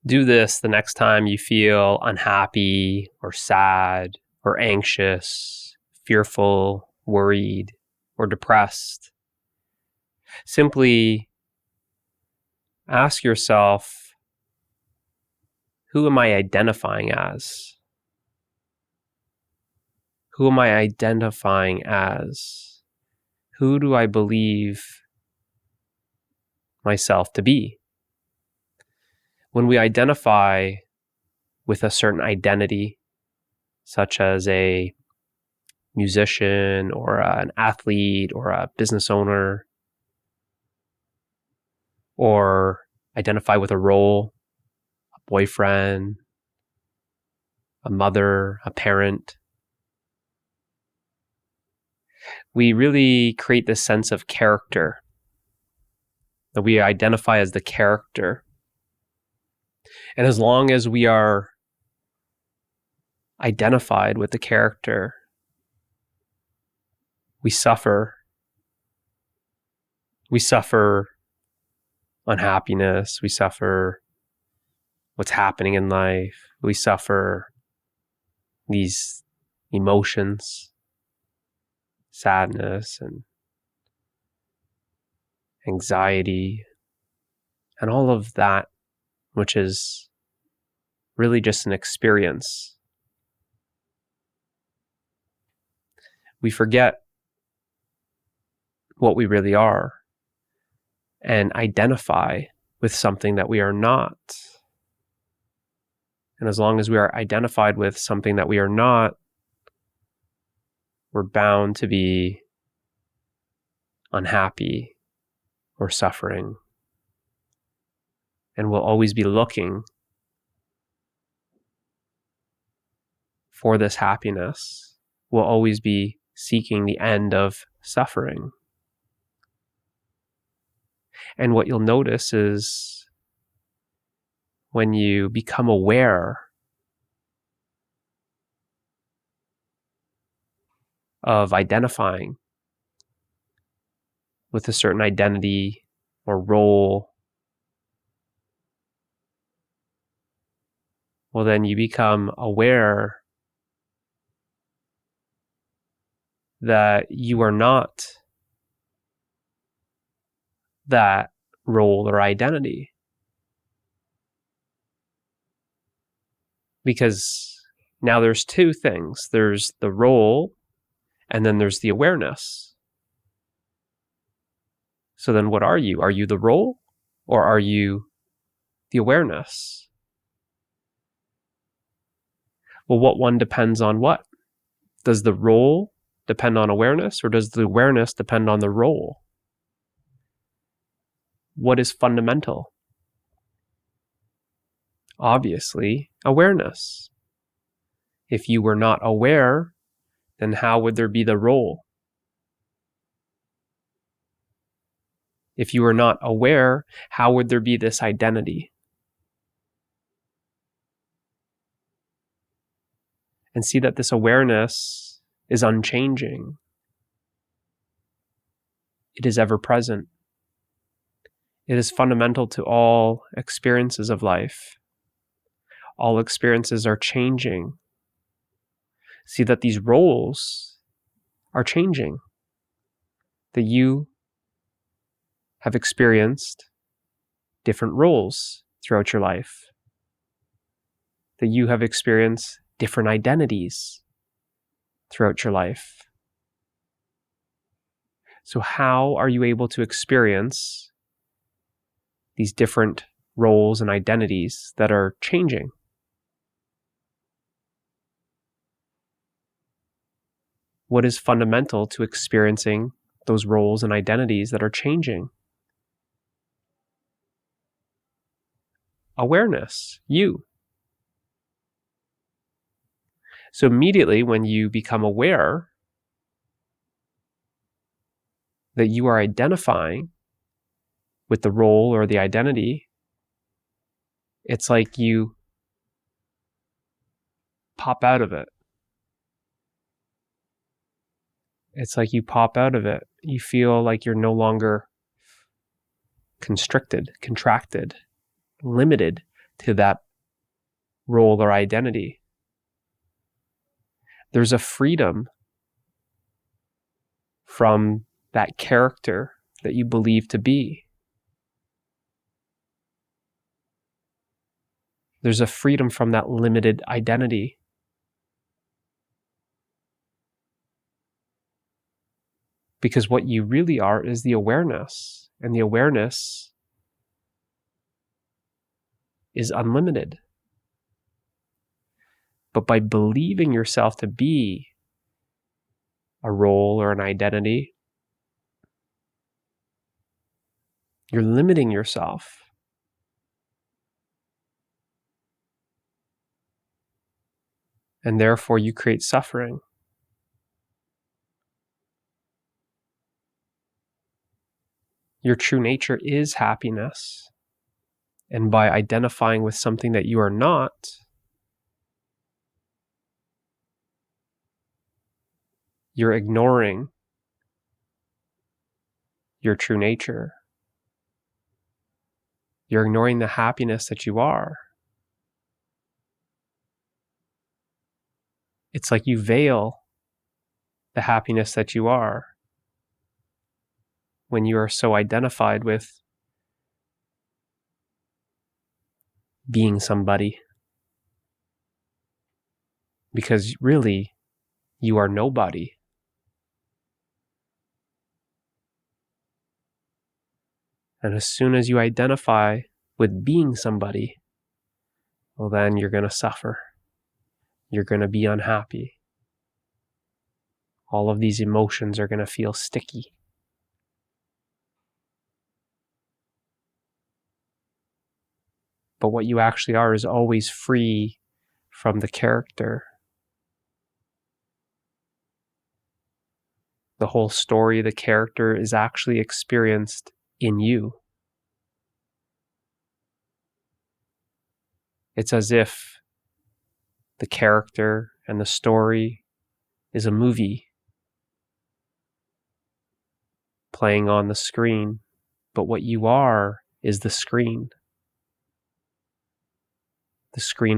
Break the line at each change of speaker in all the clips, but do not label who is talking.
Do this the next time you feel unhappy or sad or anxious, fearful, worried, or depressed. Simply ask yourself, who am I identifying as? Who am I identifying as? Who do I believe myself to be? When we identify with a certain identity, such as a musician or an athlete or a business owner, or identify with a role, a boyfriend, a mother, a parent, we really create this sense of character, that we identify as the character. And as long as we are identified with the character, we suffer. We suffer unhappiness. We suffer what's happening in life. We suffer these emotions, sadness and anxiety, and all of that, which is really just an experience. We forget what we really are and identify with something that we are not. And as long as we are identified with something that we are not, we're bound to be unhappy or suffering. And we'll always be looking for this happiness. We'll always be seeking the end of suffering. And what you'll notice is when you become aware of identifying with a certain identity or role, well, then you become aware that you are not that role or identity. Because now there's two things. There's the role, and then there's the awareness. So then what are you? Are you the role, or are you the awareness? Well, what one depends on what? Does the role depend on awareness, or does the awareness depend on the role? What is fundamental? Obviously, awareness. If you were not aware, then how would there be the role? If you were not aware, how would there be this identity? And see that this awareness is unchanging. It is ever present. It is fundamental to all experiences of life. All experiences are changing. See that these roles are changing. That you have experienced different roles throughout your life. That you have experienced different identities throughout your life. So how are you able to experience these different roles and identities that are changing? What is fundamental to experiencing those roles and identities that are changing? Awareness, you. So immediately when you become aware that you are identifying with the role or the identity, it's like you pop out of it. It's like you pop out of it. You feel like you're no longer constricted, contracted, limited to that role or identity. There's a freedom from that character that you believe to be. There's a freedom from that limited identity. Because what you really are is the awareness, and the awareness is unlimited. But by believing yourself to be a role or an identity, you're limiting yourself. And therefore you create suffering. Your true nature is happiness. And by identifying with something that you are not, you're ignoring your true nature. You're ignoring the happiness that you are. It's like you veil the happiness that you are when you are so identified with being somebody. Because really, you are nobody. And as soon as you identify with being somebody, well, then you're going to suffer. You're going to be unhappy. All of these emotions are going to feel sticky. But what you actually are is always free from the character. The whole story, the character is actually experienced in you. It's as if the character and the story is a movie playing on the screen, but what you are is the screen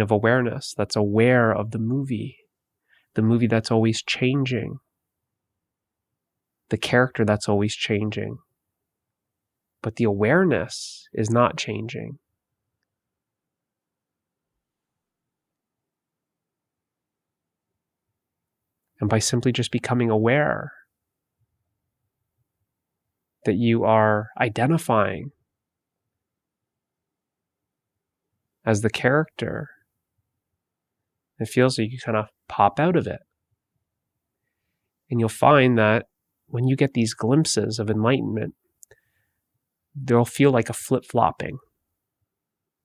of awareness that's aware of the movie that's always changing, the character that's always changing, but the awareness is not changing. And by simply just becoming aware that you are identifying as the character, it feels like you kind of pop out of it. And you'll find that when you get these glimpses of enlightenment, they'll feel like a flip-flopping.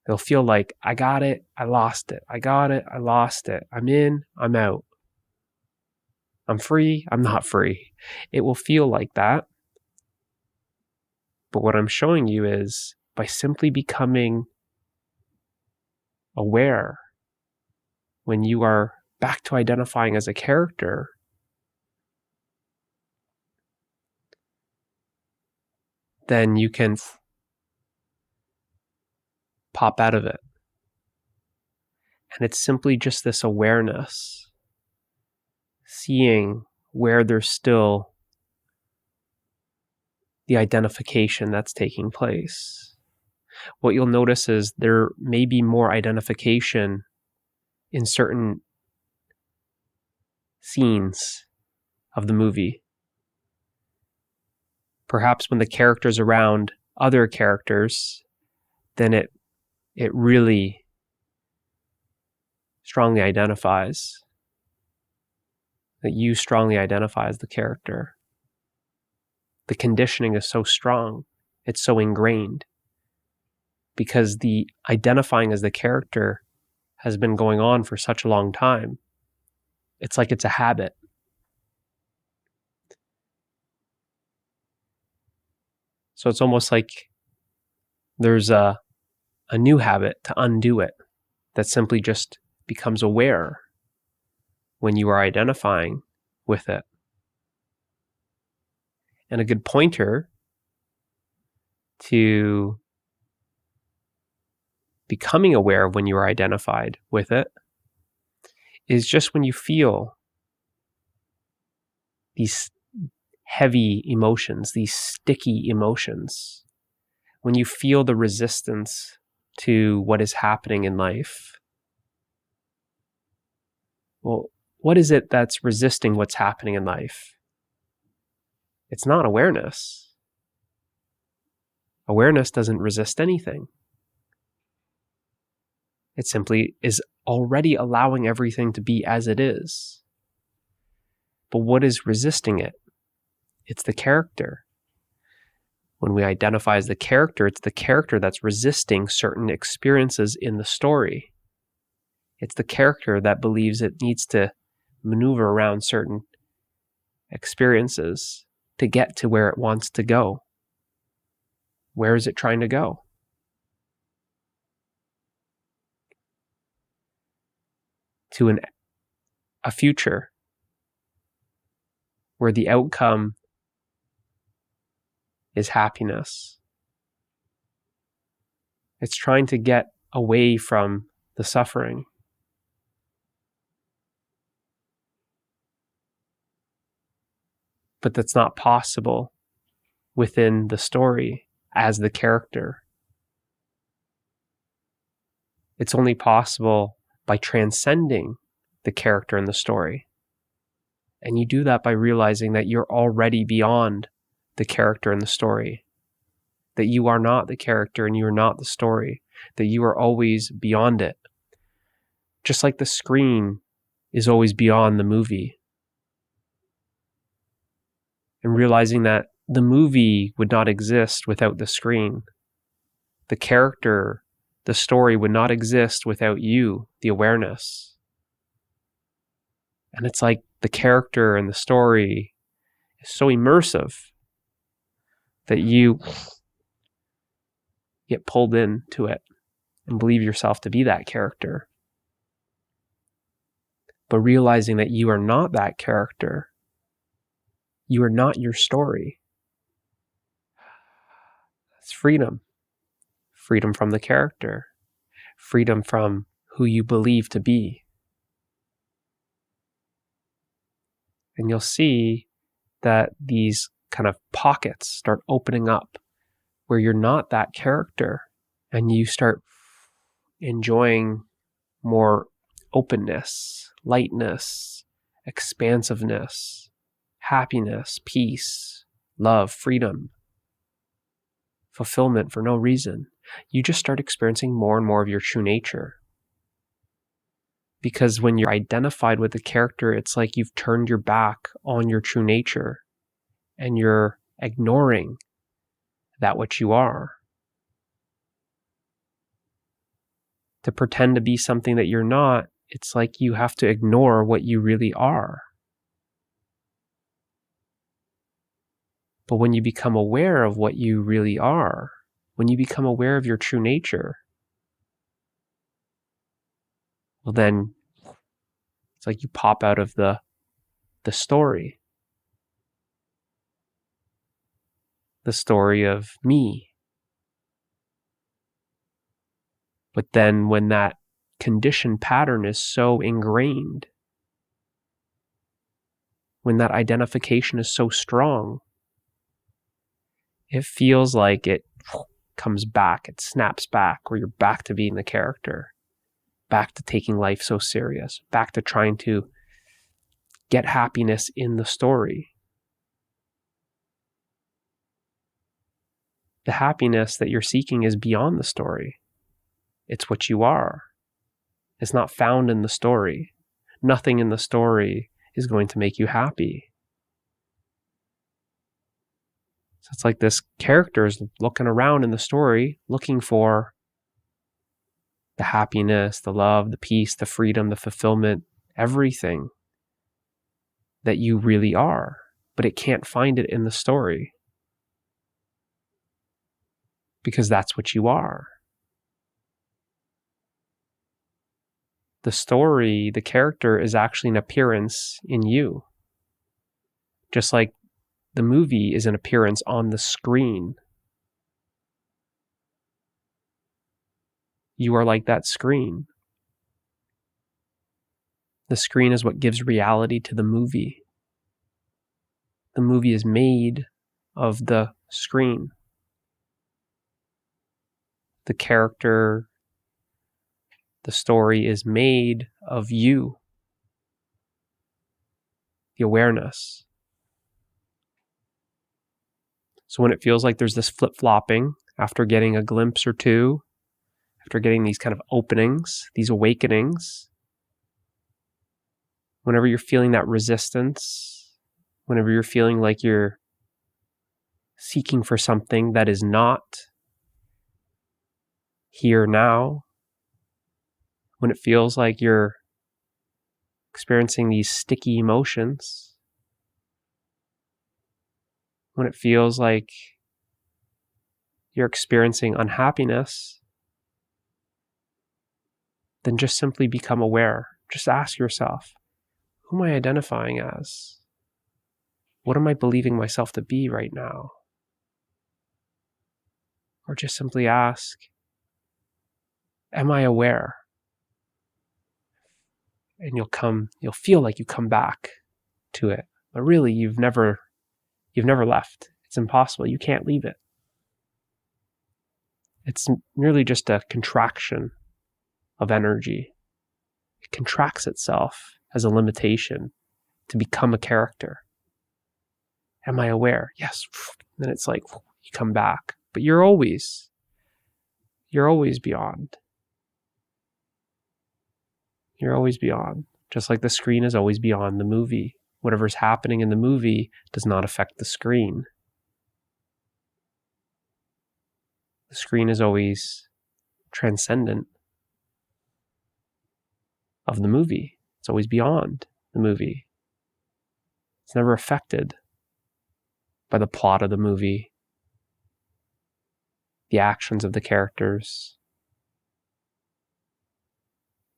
They'll feel like, I got it, I lost it. I got it, I lost it. I'm in, I'm out. I'm free, I'm not free. It will feel like that. But what I'm showing you is by simply becoming aware when you are back to identifying as a character, then you can pop out of it. And it's simply just this awareness, seeing where there's still the identification that's taking place. What you'll notice is there may be more identification in certain scenes of the movie. Perhaps when the character's around other characters, then it really strongly identifies, that you strongly identify as the character. The conditioning is so strong, it's so ingrained, because the identifying as the character has been going on for such a long time. It's like it's a habit. So it's almost like there's a new habit to undo it that simply just becomes aware when you are identifying with it. And a good pointer to becoming aware of when you are identified with it is just when you feel these heavy emotions, these sticky emotions, when you feel the resistance to what is happening in life. Well, what is it that's resisting what's happening in life? It's not awareness. Awareness doesn't resist anything. It simply is already allowing everything to be as it is. But what is resisting it? It's the character. When we identify as the character, it's the character that's resisting certain experiences in the story. It's the character that believes it needs to maneuver around certain experiences to get to where it wants to go. Where is it trying to go? To a future where the outcome is happiness. It's trying to get away from the suffering. But that's not possible within the story as the character. It's only possible by transcending the character in the story. And you do that by realizing that you're already beyond the character in the story. That you are not the character and you are not the story. That you are always beyond it. Just like the screen is always beyond the movie. And realizing that the movie would not exist without the screen. The character, the story would not exist without you, the awareness. And it's like the character and the story is so immersive that you get pulled into it and believe yourself to be that character. But realizing that you are not that character, you are not your story. It's freedom. Freedom from the character. Freedom from who you believe to be. And you'll see that these kind of pockets start opening up where you're not that character and you start enjoying more openness, lightness, expansiveness, happiness, peace, love, freedom, fulfillment for no reason. You just start experiencing more and more of your true nature. Because when you're identified with the character, it's like you've turned your back on your true nature and you're ignoring that which you are. To pretend to be something that you're not, it's like you have to ignore what you really are. But when you become aware of what you really are, when you become aware of your true nature, well then it's like you pop out of the story. The story of me. But then when that conditioned pattern is so ingrained, when that identification is so strong, it feels like it comes back, it snaps back, where you're back to being the character, back to taking life so serious, back to trying to get happiness in the story. The happiness that you're seeking is beyond the story. It's what you are. It's not found in the story. Nothing in the story is going to make you happy. So it's like this character is looking around in the story, looking for the happiness, the love, the peace, the freedom, the fulfillment, everything that you really are. But it can't find it in the story. Because that's what you are. The story, the character is actually an appearance in you. Just like the movie is an appearance on the screen. You are like that screen. The screen is what gives reality to the movie. The movie is made of the screen. The character, the story is made of you, the awareness. So when it feels like there's this flip-flopping after getting a glimpse or two, after getting these kind of openings, these awakenings, whenever you're feeling that resistance, whenever you're feeling like you're seeking for something that is not here now, when it feels like you're experiencing these sticky emotions, when it feels like you're experiencing unhappiness, then just simply become aware. Just ask yourself, who am I identifying as? What am I believing myself to be right now? Or just simply ask, am I aware? And you'll feel like you come back to it. But really, you've never left. It's impossible. You can't leave it. It's merely just a contraction of energy. It contracts itself as a limitation to become a character. Am I aware? Yes. Then it's like you come back. But you're always beyond. You're always beyond. Just like the screen is always beyond the movie. Whatever's happening in the movie does not affect the screen. The screen is always transcendent of the movie. It's always beyond the movie. It's never affected by the plot of the movie, the actions of the characters.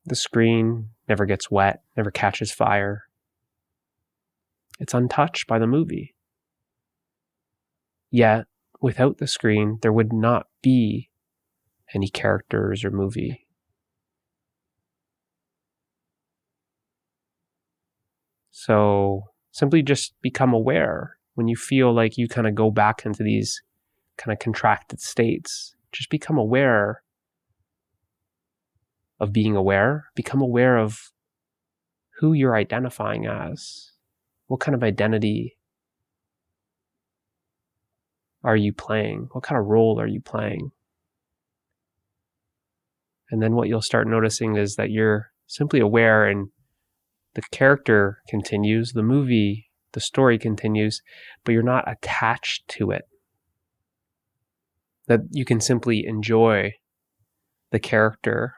The screen never gets wet, never catches fire. It's untouched by the movie. Yet, without the screen, there would not be any characters or movie. So simply just become aware when you feel like you kind of go back into these kind of contracted states. Just become aware of being aware. Become aware of who you're identifying as. What kind of identity are you playing? What kind of role are you playing? And then what you'll start noticing is that you're simply aware, and the character continues, the movie, the story continues, but you're not attached to it. That you can simply enjoy the character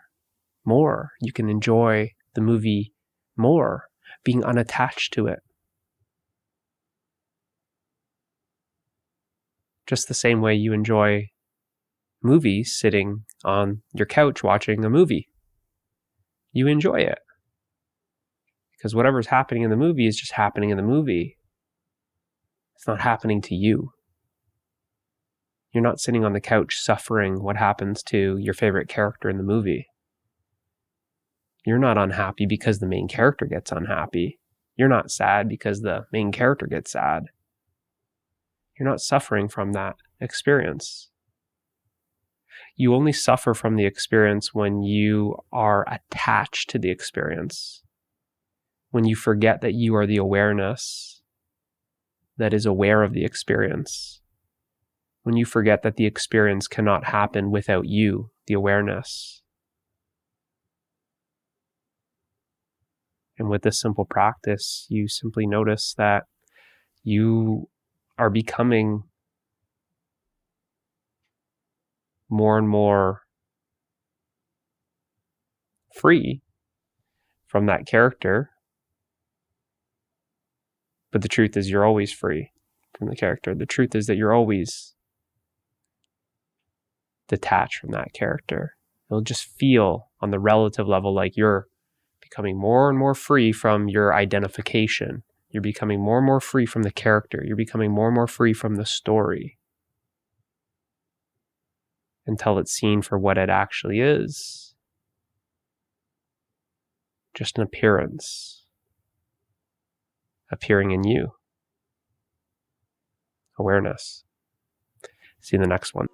more. You can enjoy the movie more, being unattached to it. Just the same way you enjoy movies sitting on your couch watching a movie. You enjoy it. Because whatever's happening in the movie is just happening in the movie. It's not happening to you. You're not sitting on the couch suffering what happens to your favorite character in the movie. You're not unhappy because the main character gets unhappy. You're not sad because the main character gets sad. You're not suffering from that experience. You only suffer from the experience when you are attached to the experience. When you forget that you are the awareness that is aware of the experience. When you forget that the experience cannot happen without you, the awareness. And with this simple practice, you simply notice that you are becoming more and more free from that character. But the truth is you're always free from the character. The truth is that you're always detached from that character. You'll just feel on the relative level like you're becoming more and more free from your identification. You're becoming more and more free from the character. You're becoming more and more free from the story. until it's seen for what it actually is. Just an appearance, appearing in you. Awareness. See you in the next one.